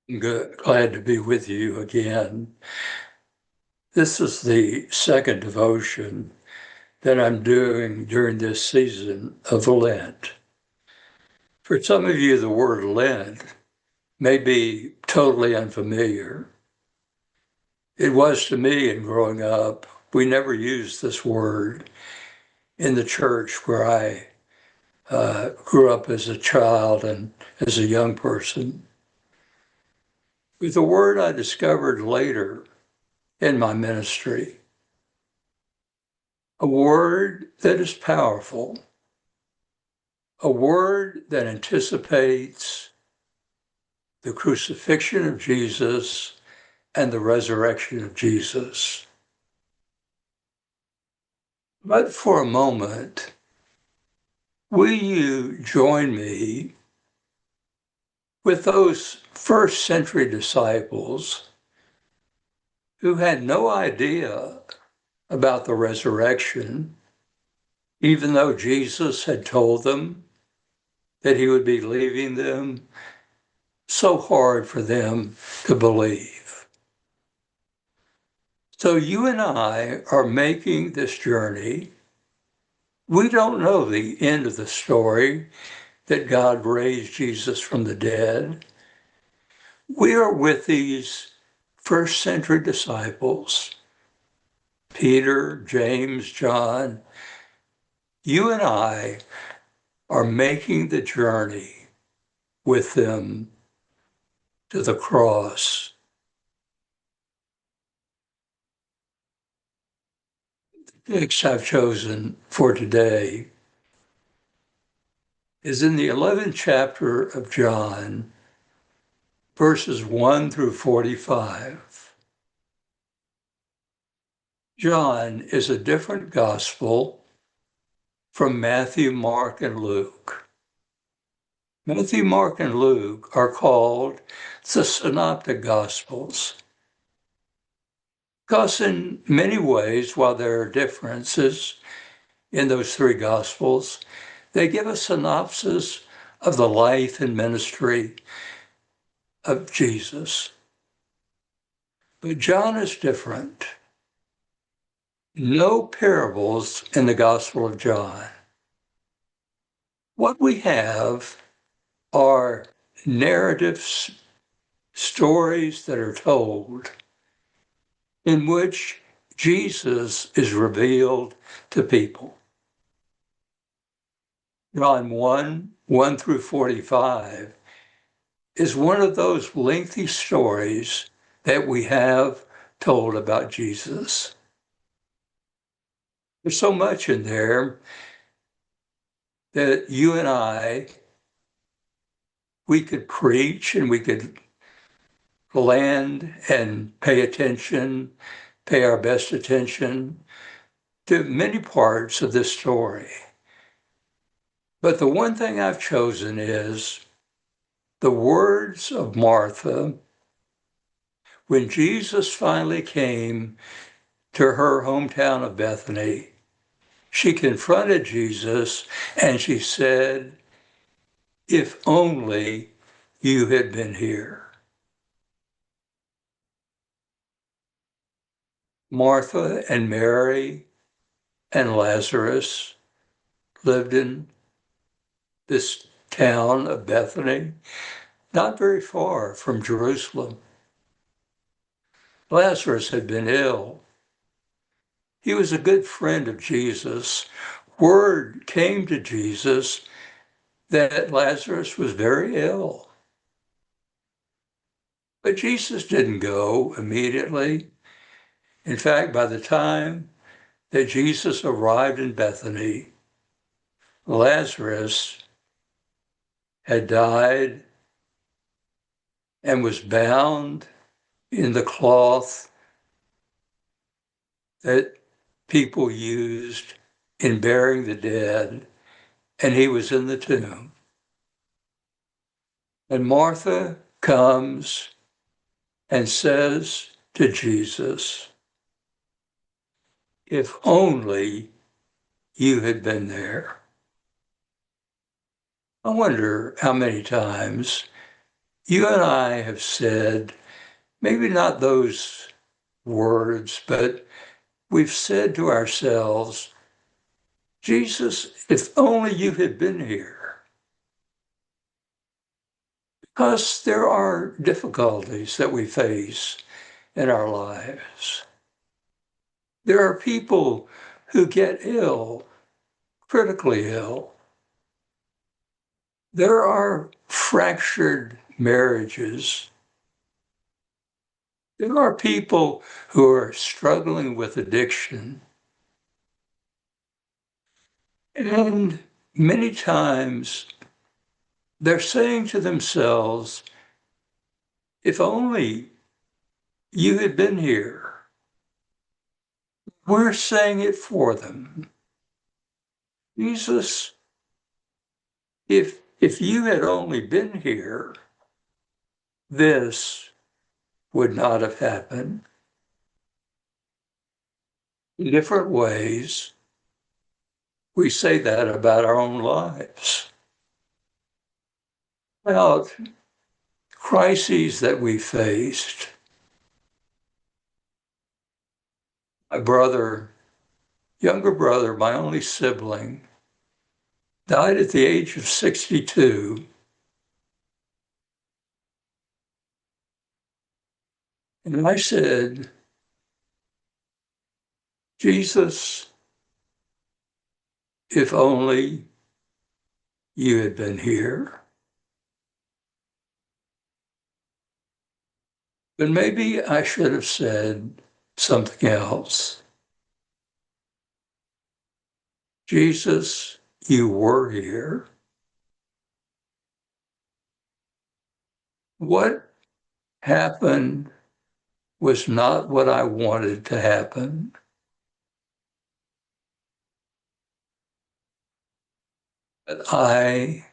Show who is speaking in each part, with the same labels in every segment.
Speaker 1: Good. Glad to be with you again. This is the second devotion that I'm doing during this season of Lent. For some of you, the word Lent may be totally unfamiliar. It was to me in growing up. We never used this word in the church where I grew up as a child and as a young person. With a word I discovered later in my ministry, a word that is powerful, a word that anticipates the crucifixion of Jesus and the resurrection of Jesus. But for a moment, will you join me with those first century disciples who had no idea about the resurrection, even though Jesus had told them that he would be leaving them? So hard for them to believe. So you and I are making this journey. We don't know the end of the story that God raised Jesus from the dead. We are with these first century disciples, Peter, James, John. You and I are making the journey with them to the cross. The text I've chosen for today is in the 11th chapter of John, verses 1 through 45. John is a different gospel from Matthew, Mark, and Luke. Matthew, Mark, and Luke are called the synoptic gospels because in many ways, while there are differences in those three gospels, they give a synopsis of the life and ministry of Jesus. But John is different. No parables in the Gospel of John. What we have are narratives, stories that are told in which Jesus is revealed to people. John 1 through 45 is one of those lengthy stories that we have told about Jesus. There's so much in there that you and I, we could preach and we could land and pay attention, pay our best attention to many parts of this story. But the one thing I've chosen is the words of Martha when Jesus finally came to her hometown of Bethany. She confronted Jesus and she said, "If only you had been here." Martha and Mary and Lazarus lived in this town of Bethany, not very far from Jerusalem. Lazarus had been ill. He was a good friend of Jesus. Word came to Jesus that Lazarus was very ill. But Jesus didn't go immediately. In fact, by the time that Jesus arrived in Bethany, Lazarus had died and was bound in the cloth that people used in burying the dead, and he was in the tomb. And Martha comes and says to Jesus, "If only you had been there." I wonder how many times You and I have said, maybe not those words, but we've said to ourselves, Jesus, if only you had been here. Because there are difficulties that we face in our lives. There are people who get ill, critically ill. There are fractured marriages. There are people who are struggling with addiction. And many times they're saying to themselves, if only you had been here. We're saying it for them. Jesus, if you had only been here, this would not have happened. In different ways, we say that about our own lives, about crises that we faced. My brother, younger brother, my only sibling, died at the age of 62. And I said, Jesus, if only you had been here. But maybe I should have said something else. Jesus, you were here. What happened was not what I wanted to happen. But I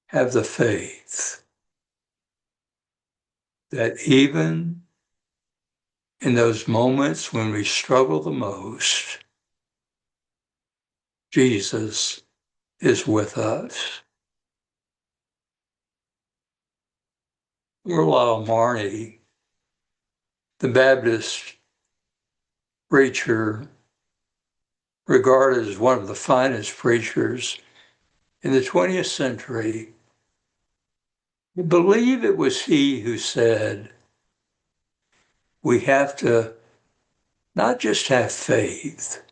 Speaker 1: have the faith that even in those moments when we struggle the most, Jesus is with us. Carlisle Marney, the Baptist preacher, regarded as one of the finest preachers in the 20th century, I believe it was he who said, we have to not just have faith,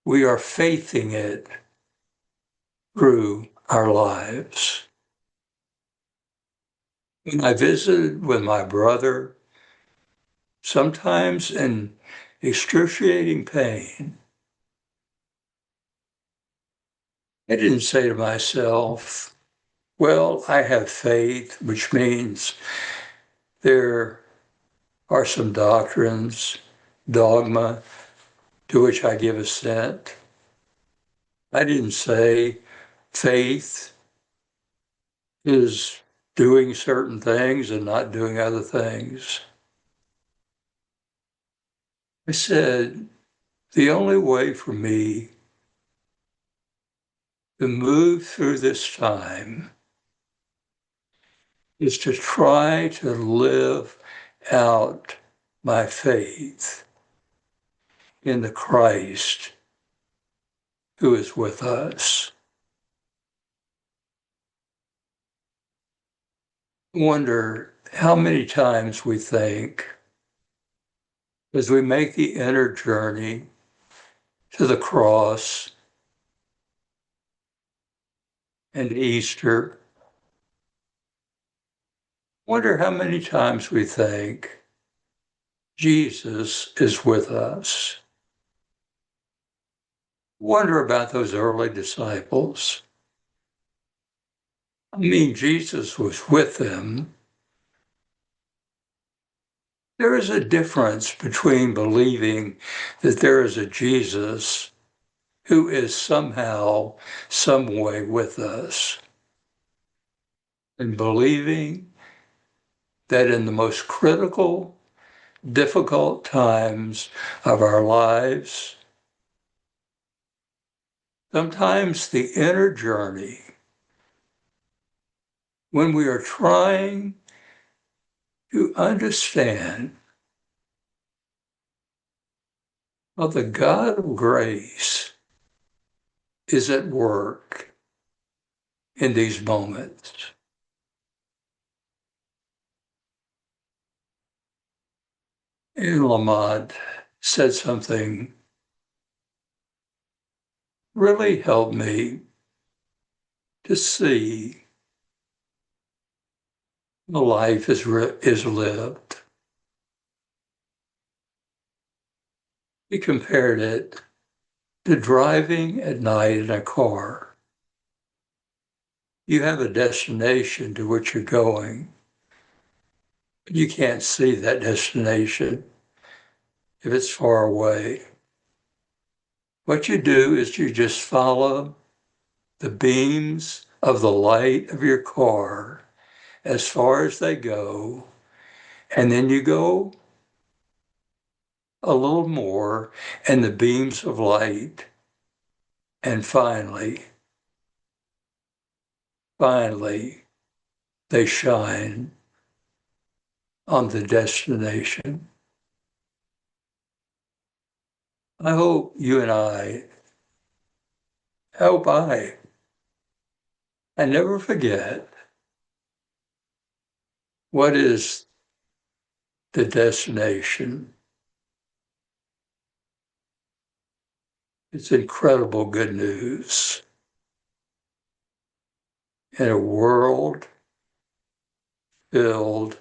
Speaker 1: we are faithing it through our lives. When I visited with my brother, sometimes in excruciating pain, I didn't say to myself, well, I have faith, which means there are some doctrines, dogma, to which I give assent. I didn't say faith is doing certain things and not doing other things. I said, the only way for me to move through this time is to try to live out my faith in the Christ who is with us. I wonder how many times we think, as we make the inner journey to the cross and Easter, wonder how many times we think Jesus is with us. Wonder about those early disciples. I mean, Jesus was with them. There is a difference between believing that there is a Jesus who is somehow, some way with us, and believing that in the most critical, difficult times of our lives, sometimes the inner journey when we are trying to understand how the God of grace is at work in these moments. And Lamont said something really helped me to see the life is lived. He compared it to driving at night in a car. You have a destination to which you're going, but you can't see that destination if it's far away. What you do is you just follow the beams of the light of your car as far as they go, and then you go a little more, and the beams of light, and finally, they shine on the destination. I hope you and hope I never forget what is the destination. It's incredible good news in a world filled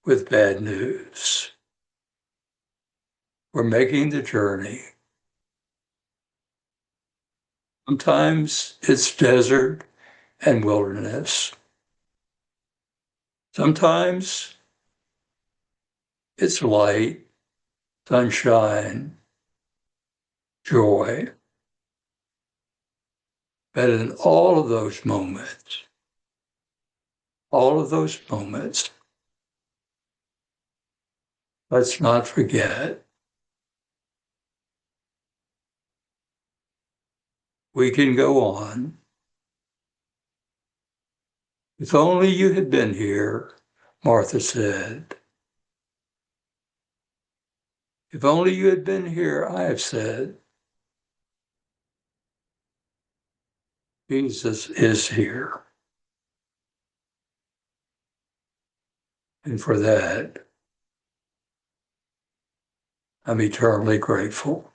Speaker 1: with bad news. We're making the journey. Sometimes it's desert and wilderness. Sometimes it's light, sunshine, joy. But in all of those moments, let's not forget, we can go on. If only you had been here, Martha said. If only you had been here, I have said. Jesus is here. And for that, I'm eternally grateful.